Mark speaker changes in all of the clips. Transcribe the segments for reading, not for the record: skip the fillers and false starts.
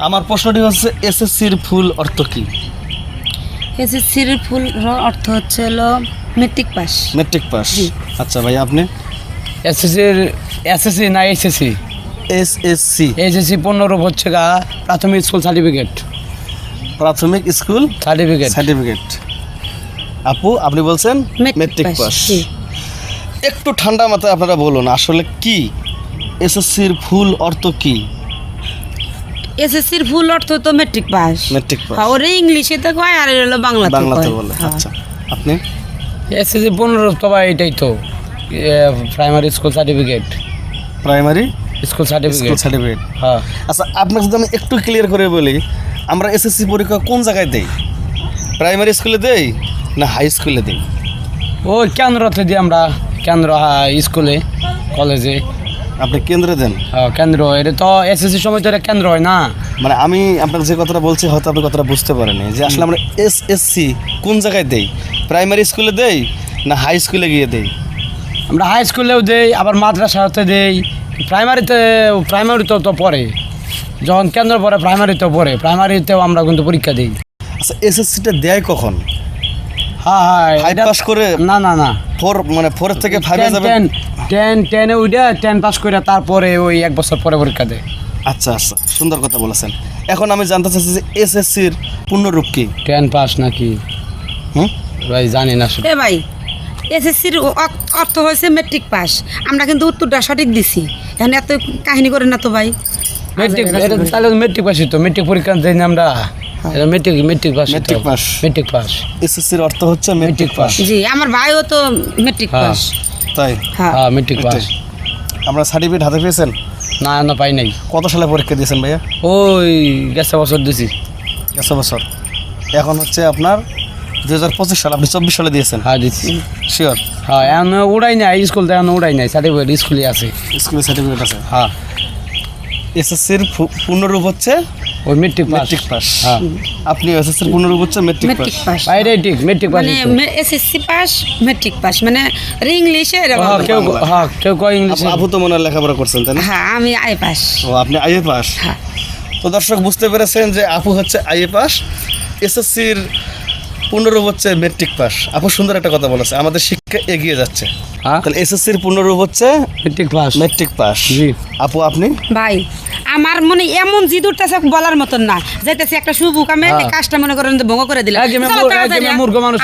Speaker 1: আমার প্রশ্নটি হচ্ছে এসএসসির ফুল অর্থ কি?
Speaker 2: এসএসসির ফুল অর্থ হচ্ছে হলো মেট্রিক পাস।
Speaker 1: Matric pass. আচ্ছা ভাই, আপনি?
Speaker 3: এসএসসি না এসএসসি?
Speaker 1: এসএসসি।
Speaker 3: এসএসসি পূর্ণরূপ হচ্ছে গা প্রাথমিক স্কুল সার্টিফিকেট।
Speaker 1: প্রাথমিক স্কুল সার্টিফিকেট। আপু, আপনি বলছেন মেট্রিক পাস। একটু ঠান্ডা মাথায় আপনারা বলুন আসলে কি এসএসসির ফুল অর্থ কি?
Speaker 2: এসএসসির ফুল অর্থ তো মেট্রিক পাস।
Speaker 1: Matric pass.
Speaker 2: ওরে ইংলিশে তো কয় আর হলো
Speaker 1: বাংলাতে বলে। আচ্ছা, আপনি?
Speaker 3: এসএসসি পূর্ণরূপ তো ভাই এটাই তো primary school certificate.
Speaker 1: Primary
Speaker 3: school certificate.
Speaker 1: হ্যাঁ। আচ্ছা, আপনাকে যদি আমি একটু ক্লিয়ার করে বলি, আমরা এসএসসি পরীক্ষা কোন জায়গায় দেই? প্রাইমারি স্কুলে দেই না হাই স্কুলে দেই?
Speaker 3: ওই কেন্দ্রতে দিই আমরা, কেন্দ্র স্কুলে কলেজে।
Speaker 1: আপনি কেন্দ্রে দেন?
Speaker 3: হ্যাঁ, কেন্দ্র। এটা তো এসএসসি সময় তো এটা কেন্দ্র হয় না।
Speaker 1: মানে আমি আপনাকে যে কথাটা বলছি হয়তো আপনি কথাটা বুঝতে পারেনি, যে আসলে আমরা এসএসসি কোন জায়গায় দেই? প্রাইমারি স্কুলে দেই না হাই স্কুলে গিয়ে দেই?
Speaker 3: আমরা হাই স্কুলেও দেই, আবার মাদ্রাসাতে দেই। প্রাইমারিতেও তো পড়ে, যখন কেন্দ্র পড়ে প্রাইমারিতেও পড়ে, প্রাইমারিতেও আমরা কিন্তু পরীক্ষা দিই।
Speaker 1: আচ্ছা, এসএসসিটা দেয় কখন?
Speaker 3: হ্যাঁ,
Speaker 1: হাই পাস করে?
Speaker 3: না,
Speaker 1: মানে 4 থেকে 5 এ যাবে।
Speaker 3: 10 উইডা 10 পাস করে তারপরে ওই 1 বছর পরে পরীক্ষা দেয়।
Speaker 1: আচ্ছা, সুন্দর কথা বলেছেন। এখন আমি জানতে চাচ্ছি যে এসএসসির পূর্ণরূপ কি?
Speaker 3: 10 পাস নাকি? ভাই জানি না।
Speaker 2: এ ভাই, এসএসসির অর্থ হয়েছে মেট্রিক পাস। আমরা কিন্তু উত্তরটা সঠিক দিছি, এখন এত কাহিনী করেন না তো ভাই।
Speaker 3: মেট্রিক, এটা তাহলে মেট্রিক পাসই তো। মেট্রিক পরীক্ষা দেই না আমরা, এটা মেট্রিক পাস।
Speaker 1: এসএসসির অর্থ হচ্ছে মেট্রিক পাস।
Speaker 2: জি, আমার ভাইও তো মেট্রিক পাস।
Speaker 1: তাই?
Speaker 2: হ্যাঁ,
Speaker 3: মেট্রিক পাস।
Speaker 1: আমরা সার্টিফিকেট হাতে পেয়েছেন?
Speaker 3: না, পাই নাই।
Speaker 1: কত সালে পরীক্ষা দিয়েছেন ভাইয়া?
Speaker 3: ওই গেছে বছর দিছি।
Speaker 1: গেছে বছর। এখন হচ্ছে আপনার 2025 সাল, আপনি 24 সালে দিয়েছেন?
Speaker 3: হ্যাঁ, দিচ্ছি।
Speaker 1: শিওর?
Speaker 3: হ্যাঁ, এখন উড়াই নাই স্কুল, তো এখন উড়াই নাই, সার্টিফিকেট স্কুলে আছে।
Speaker 1: স্কুলের সার্টিফিকেট আছে?
Speaker 3: হ্যাঁ।
Speaker 1: এসএসসির পূর্ণরূপ হচ্ছে
Speaker 3: ওই মেট্রিক
Speaker 1: পাস।
Speaker 3: হ্যাঁ।
Speaker 1: আপনি এসএসসির পূর্ণরূপ হচ্ছে মেট্রিক পাস।
Speaker 3: বাইরেই ঠিক মেট্রিক পাস।
Speaker 2: মানে এসএসসি পাস, মেট্রিক পাস, মানে ইংলিশে।
Speaker 3: কেউ কয় ইংলিশ।
Speaker 1: আপু তো মনে হয় লেখাপড়া করছেন, তাই না?
Speaker 2: হ্যাঁ, আমি আই পাস।
Speaker 1: ও, আপনি আইএ পাস।
Speaker 2: হ্যাঁ।
Speaker 1: তো দর্শক বুঝতে পেরেছেন যে আপু হচ্ছে আইএ পাস, এসএসসির পূর্ণরূপ হচ্ছে মেট্রিক পাস। আপু সুন্দর একটা কথা বলেছে, আমাদের শিক্ষা এগিয়ে যাচ্ছে। তাহলে এসএসসির পূর্ণরূপ হচ্ছে মেট্রিক পাস।
Speaker 3: জি।
Speaker 1: আপু, আপনি?
Speaker 2: ভাই, আমার মনে এমন জিদ উঠতেছে বলার মতন না, যাইতেছে একটা শুভ কামে কাজটা মনে করেন ভঙ্গ করে দিলাম।
Speaker 3: মূর্খ মানুষ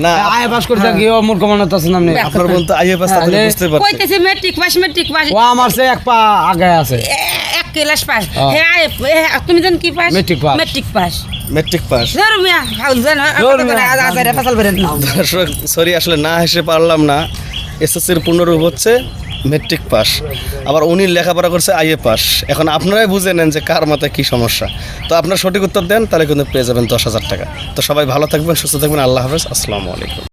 Speaker 1: না,
Speaker 3: আইএ পাস করে থাকি, ও মূর্খ মানুষ আছেন আপনি।
Speaker 1: আপনার বলতে আইএ পাস, তাহলে বুঝতে পারছেন।
Speaker 2: কইতেছে মেট্রিক পাস।
Speaker 3: ও আমার সে এক পা আগে আছে।
Speaker 2: এক ক্লাস পাস। হ্যাঁ, তুমি জান কি পাস? Matric pass. ধর্মিয়া ফাউল জান আজারে ফসল বেরেন না।
Speaker 1: দর্শক সরি, আসলে না হেসে পারলাম না। এসএসসির পূর্ণরূপ হচ্ছে মেট্রিক পাস, আবার উনি লেখাপড়া করছে আইএ পাস। এখন আপনারাই বুঝে নেন যে কার মাথায় কী সমস্যা। তো আপনার সঠিক উত্তর দেন, তাহলে কিন্তু পেয়ে যাবেন 10,000 টাকা। তো সবাই ভালো থাকবেন, সুস্থ থাকবেন। আল্লাহ হাফেজ, আসসালামু আলাইকুম।